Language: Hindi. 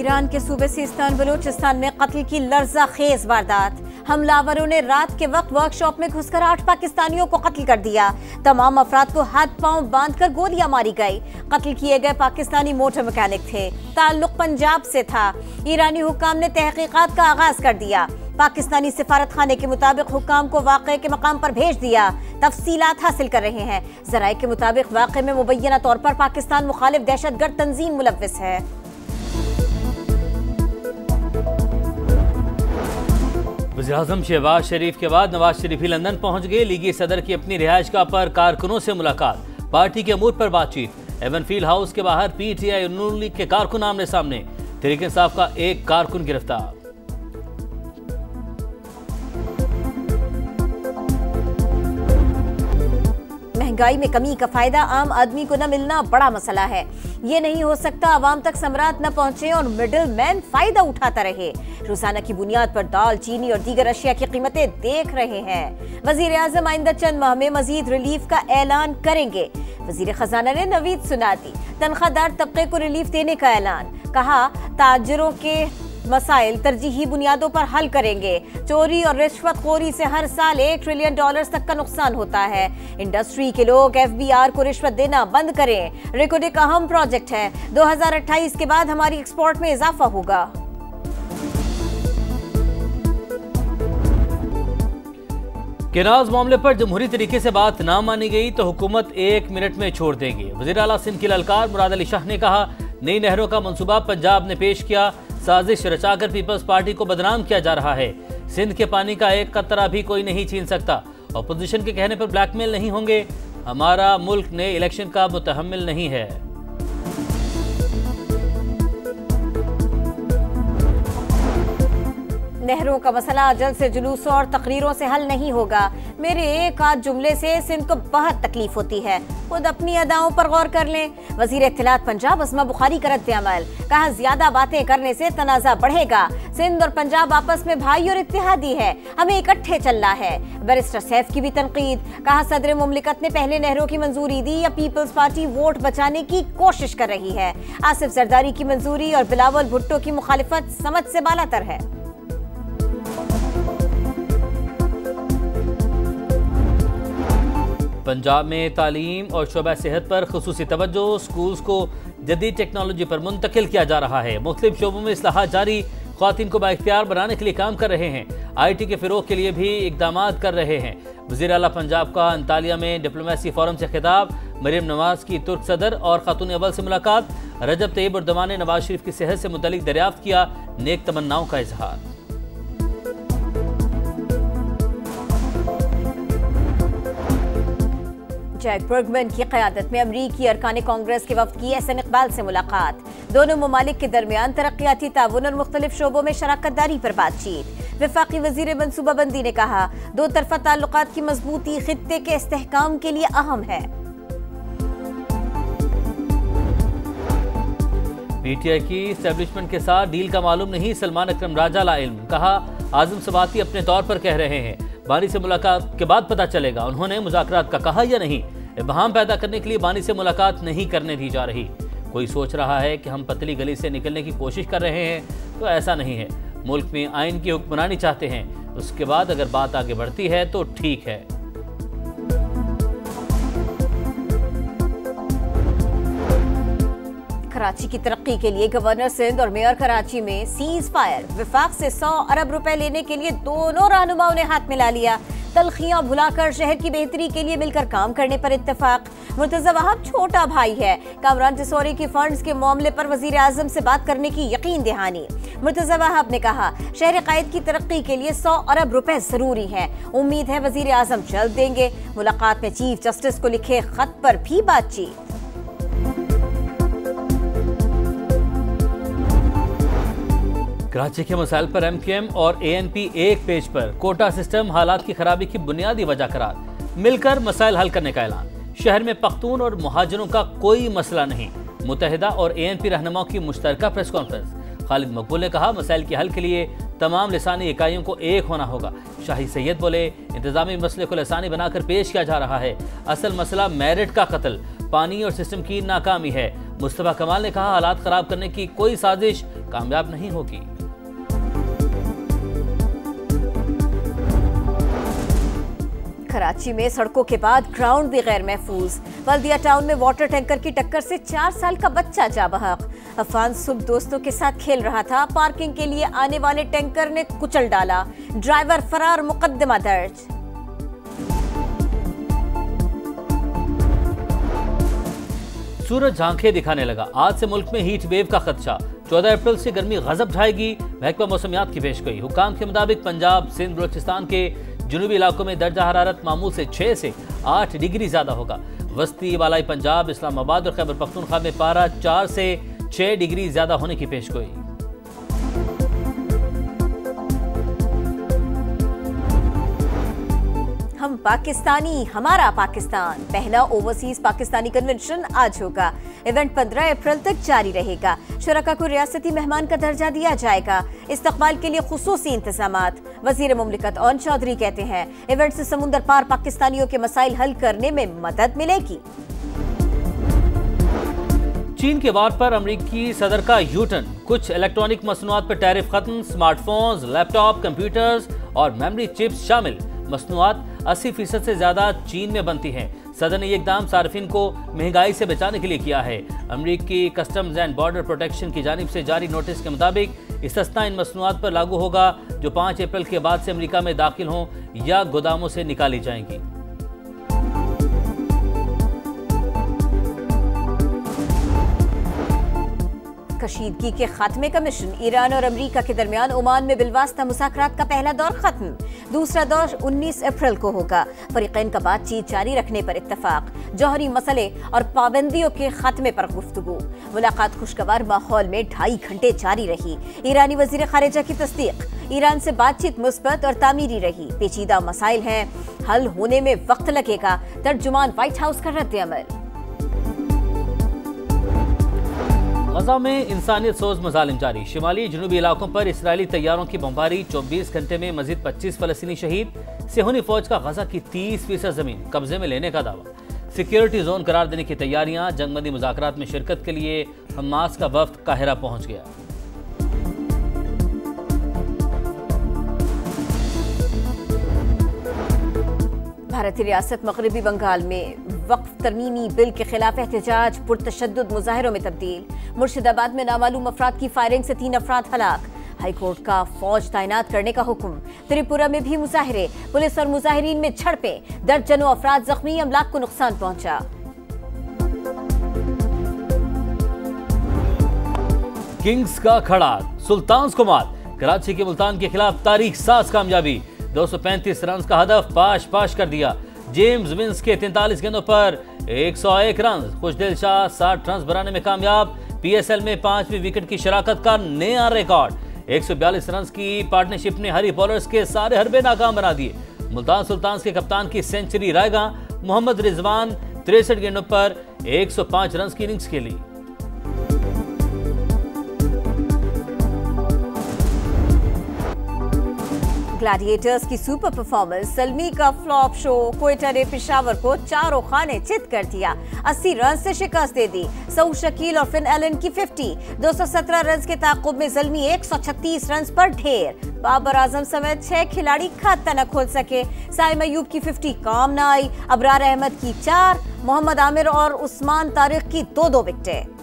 ईरान के सूबे सिस्तान बलूचिस्तान में कत्ल की लर्जा खेज वारदात। हमलावरों ने रात के वक्त वर्कशॉप में घुसकर 8 पाकिस्तानियों को कत्ल कर दिया। तमाम अफराद को हाथ पांव बांधकर गोलियां मारी गई। कत्ल किए गए पाकिस्तानी मोटर मैकेनिक थे। ताल्लुक पंजाब से था। ईरानी हुक्काम ने तहकीकात का आगाज कर दिया। पाकिस्तानी सिफारत खाने के मुताबिक हुक्काम को वाक़े के मकाम पर भेज दिया। तफसीलात हासिल कर रहे हैं। ज़राए के मुताबिक वाक़े में मुबैना तौर पर पाकिस्तान मुखालिफ दहशतगर्द तंजीम मुलव्विस है। वज़ीर-ए-आज़म शहबाज शरीफ के बाद नवाज शरीफ ही लंदन पहुंच गए। लीगी सदर की अपनी रिहायशगाह पर कारकुनों से मुलाकात, पार्टी के अमूर पर बातचीत। एवनफील्ड हाउस के बाहर पीटीआई और नून लीग के कारकुन आमने सामने। तहरीक इंसाफ का एक कारकुन गिरफ्तार। महंगाई में कमी का फायदा आम आदमी को न मिलना बड़ा मसला है। ये नहीं हो सकता आवाम तक समरात न पहुंचे और मिडिल मैन फायदा उठाता रहे। रोजाना की बुनियाद पर दाल, चीनी और दीगर अशिया की कीमतें देख रहे हैं। वजीर आजम आइंदा चंद माह में मजीद रिलीफ का ऐलान करेंगे। वजीर खजाना ने नवीद सुना दी। तनख्वाहदार तबके को रिलीफ देने का ऐलान। कहा ताजरों के मसाइल तरजीही बुनियादों पर हल करेंगे। चोरी और रिश्वतखोरी से हर साल $1 ट्रिलियन तक का नुकसान होता है। इंडस्ट्री के लोग FBR को रिश्वत देना बंद करें। रिकॉर्ड एक अहम प्रोजेक्ट है। 2028 के बाद हमारी एक्सपोर्ट में इजाफा होगा। केनाज मामले पर जमहूरी तरीके से बात ना मानी गई तो हुकूमत 1 मिनट में छोड़ देगी। वज़ीर आला सिंध की ललकार मुराद अली शाह ने कहा, नई नहरों का मंसूबा पंजाब ने पेश किया। साजिश रचाकर पीपल्स पार्टी को बदनाम किया जा रहा है। सिंध के पानी का एक कतरा भी कोई नहीं छीन सकता। अपोजिशन के कहने पर ब्लैकमेल नहीं होंगे। हमारा मुल्क ने इलेक्शन का मुतहम्मिल नहीं है। नहरों का मसला जल्द से जुलूसों और तकरीरों से हल नहीं होगा। मेरे एक आध जुमले से सिंध को बहुत तकलीफ होती है। खुद अपनी अदाओं पर गौर कर लें। वजीर इत्तलात पंजाब अस्मा बुखारी का रद्द-ए-अमल। कहा, ज्यादा बातें करने से तनाज़ा बढ़ेगा। सिंध और पंजाब आपस में भाई और इत्तेहादी है। हमें इकट्ठे चलना है। बैरिस्टर सैफ की भी तनकीद। कहा, सदर मुमलिकत ने पहले नहरों की मंजूरी दी या पीपल्स पार्टी वोट बचाने की कोशिश कर रही है। आसिफ जरदारी की मंजूरी और बिलावल भुट्टो की मुखालिफत समझ से बालातर है। पंजाब में तालीम और शोबा सेहत पर खुसूसी तवज्जो। स्कूल्स को जदीद टेक्नोलॉजी पर मुंतकिल किया जा रहा है। मुख्तलिफ शोबों में इस्लाहात जारी। ख्वातीन को बाइख्तियार बनाने के लिए काम कर रहे हैं। IT के फिरोग के लिए भी इकदाम कर रहे हैं। वज़ीर आला पंजाब का अंतालिया में डिप्लोमेसी फोरम से खिताब। मरियम नवाज की तुर्क सदर और खातून अव्वल से मुलाकात। रजब तैयब उर्दवान ने नवाज शरीफ की सेहत से मुतल्लिक दरियाफ्त किया। नेक तमन्नाओं का इजहार। जैक बर्गमैन की क़यादत में अमरीकी अरकान कांग्रेस के वफ़द की एहसन इकबाल से मुलाकात। दोनों ममालिक के दरमियान तरक्याती ताउन और मुख्तलिफ शोबों में शराकत दारी पर बातचीत। वफाकी वज़ीर मनसूबाबंदी ने कहा, दो तरफ़ा ताल्लुकात की मजबूती खित्ते के इस्तेहकाम के लिए अहम है। PTI की एस्टेब्लिशमेंट के साथ डील का मालूम नहीं। सलमान अकरम राजा ला इल्म। कहा, आज़म सबाती अपने तौर पर कह रहे हैं, बानी से मुलाकात के बाद पता चलेगा उन्होंने मुज़ाकरात का कहा या नहीं। इबहाम पैदा करने के लिए बानी से मुलाकात नहीं करने दी जा रही। कोई सोच रहा है कि हम पतली गली से निकलने की कोशिश कर रहे हैं, तो ऐसा नहीं है। मुल्क में आइन की हुक्मरानी चाहते हैं। उसके बाद अगर बात आगे बढ़ती है तो ठीक है। कराची की तरक्की के लिए गवर्नर सिंध और मेयर कराची में सीज फायर। वफाक से 100 अरब रुपए लेने के लिए दोनों रहनुमाओं ने हाथ मिला लिया। तलखियां भुलाकर शहर की बेहतरी के लिए मिलकर काम करने पर इत्तेफाक। मुर्तजा वहाब छोटा भाई है। कामरान तिसौरी की फंड्स के मामले पर वजीर आजम से बात करने की यकीन दहानी। मुर्तजा वहाब ने कहा, शहर कायद की तरक्की के लिए 100 अरब रुपए जरूरी है। उम्मीद है वजीर आजम जल्द देंगे। मुलाकात में चीफ जस्टिस को लिखे खत पर भी बातचीत। कराची के मसाइल पर MQM और ANP एक पेज पर। कोटा सिस्टम हालात की खराबी की बुनियादी वजह करार। मिलकर मसाइल हल करने का ऐलान। शहर में पख्तून और मुहाजिरों का कोई मसला नहीं। मुत्तहिदा और ANP रहनुमाओं की मुश्तरका प्रेस कॉन्फ्रेंस। खालिद मकबूल ने कहा, मसाइल के हल के लिए तमाम लिसानी इकाइयों को एक होना होगा। शाही सैयद बोले, इंतजामी मसले को लिसानी बनाकर पेश किया जा रहा है। असल मसला मेरिट का कत्ल, पानी और सिस्टम की नाकामी है। मुस्तफा कमाल ने कहा, हालात खराब करने की कोई साजिश कामयाब नहीं होगी। कराची में सड़कों के बाद ग्राउंड भी गैर महफूज। बल्दिया टाउन में वाटर टैंकर की टक्कर से 4 साल का बच्चा जा बहक। अफान सुबह दोस्तों के साथ खेल रहा था, पार्किंग के लिए आने वाले टैंकर ने कुचल डाला, ड्राइवर फरार, मुकदमा दर्ज। सूरज झांखे दिखाने लगा, आज से मुल्क में हीट वेव का खदशा। 14 अप्रैल से गर्मी गजब ढाएगी, महकमा मौसमियात की पेशगोई। हुकाम के मुताबिक पंजाब, सिंध, बलोचिस्तान के जुनूबी इलाकों में दर्जा हरारत मामूल से 6 से 8 डिग्री ज्यादा होगा। वस्ती वालाई पंजाब, इस्लामाबाद और खैबर पख्तूनख्वा में पारा 4 से 6 डिग्री ज्यादा होने की पेशगोई। हम पाकिस्तानी, हमारा पाकिस्तान। पहला ओवरसीज पाकिस्तानी कन्वेंशन आज होगा। इवेंट 15 अप्रैल तक जारी रहेगा। शुरका को रियासती मेहमान का दर्जा दिया जाएगा। इस्तकबाल के लिए खुसूसी इंतजामात। वजीर मुमलिकत ओन चौधरी कहते हैं, इवेंट से समुंदर पार पाकिस्तानियों के मसाइल हल करने में मदद मिलेगी। चीन के वार पर अमेरिकी सदर का यूटर्न, कुछ इलेक्ट्रॉनिक मसनूआत पर टैरिफ खत्म, स्मार्टफोन्स, लैपटॉप, कंप्यूटर्स और मेमोरी चिप्स शामिल। मसनूआत 80% से ज्यादा चीन में बनती हैं। सदर ने ये इकदाम सार्फिन को महंगाई से बचाने के लिए किया है। अमेरिकी कस्टम्स एंड बॉर्डर प्रोटेक्शन की जानिब से जारी नोटिस के मुताबिक इस्तिस्ना इन मसनूआत पर लागू होगा जो 5 अप्रैल के बाद से अमेरिका में दाखिल हों या गोदामों से निकाली जाएंगी। कशीदगी के खात्मे का मिशन। ईरान और अमेरिका के दरमियान ओमान में बिलवास्ता मुज़ाकरात का पहला दौर खत्म। दूसरा दौर 19 अप्रैल को होगा। फरीक़ैन का बातचीत जारी रखने पर इत्तफाक। जौहरी मसले और पाबंदियों के खात्मे पर गुफ्तगू। मुलाकात खुशगवार माहौल में 2.5 घंटे जारी रही। ईरानी वज़ीर ख़ारिजा की तस्दीक। ईरान से बातचीत मुस्बत और तामीरी रही। पेचीदा मसाइल हैं, हल होने में वक्त लगेगा। तर्जुमान व्हाइट हाउस का रद्द-ए-अमल। गजा में इंसानियत सोज मजालिम जारी। शिमाली जनूबी इलाकों पर इसराइली तैयारों की बमबारी। 24 घंटे में मजीद 25 फलस्तीनी शहीद। सेहूनी फौज का गजा की 30% जमीन कब्जे में लेने का दावा। सिक्योरिटी जोन करार देने की तैयारियां। जंगबंदी मुज़ाकरात में शिरकत के लिए हमास का वफ्द काहिरा पहुंच गया। भारतीय रियासत मगरबी बंगाल में वक्फ तरमीमी बिल के खिलाफ एहतजाज पुरतशद्दुद मुजाहिरों में तब्दील। मुर्शिदाबाद में नामालूम अफराद की फायरिंग से 3 अफराद हलाक। हाईकोर्ट का फौज तैनात करने का हुक्म। त्रिपुरा में भी मुजाहिरे, पुलिस और मुजाहिरीन में झड़पें। दर्जनों अफराद जख्मी, अमलाक को नुकसान पहुंचा। किंग्स का खड़ा, सुल्तान्स को मात। कराची के मुल्तान के खिलाफ तारीख साज कामयाबी। 235 रन का हदफ पाश कर दिया। जेम्स विंस के 43 गेंदों पर 101 रन। खुशदिल शाह 60 रन बनाने में कामयाब। पीएसएल में 5वीं विकेट की शराकत का नया रिकॉर्ड। 142 रन की पार्टनरशिप ने हरी बॉलर्स के सारे हरबे नाकाम बना दिए। मुल्तान सुल्तान्स के कप्तान की सेंचुरी रायगा। मोहम्मद रिजवान 63 गेंदों पर 105 रन की इनिंग्स खेली। ग्लैडिएटर्स की सुपर परफॉर्मेंस। सलमी का फ्लॉप शो। क्वेटा ने पेशावर को 4 खाने चित कर दिया। 80 रन से शिकस्त दे दी। सऊद शकील और फिन एलन की 50। 217 रन के ताक़ुब में ज़ल्मी 136 रन पर ढेर। बाबर आजम समेत 6 खिलाड़ी खाता न खोल सके। साइम अयूब की 50 काम न आई। अबरार अहमद की 4। मोहम्मद आमिर और उस्मान तारिक की 2-2 विकेटें।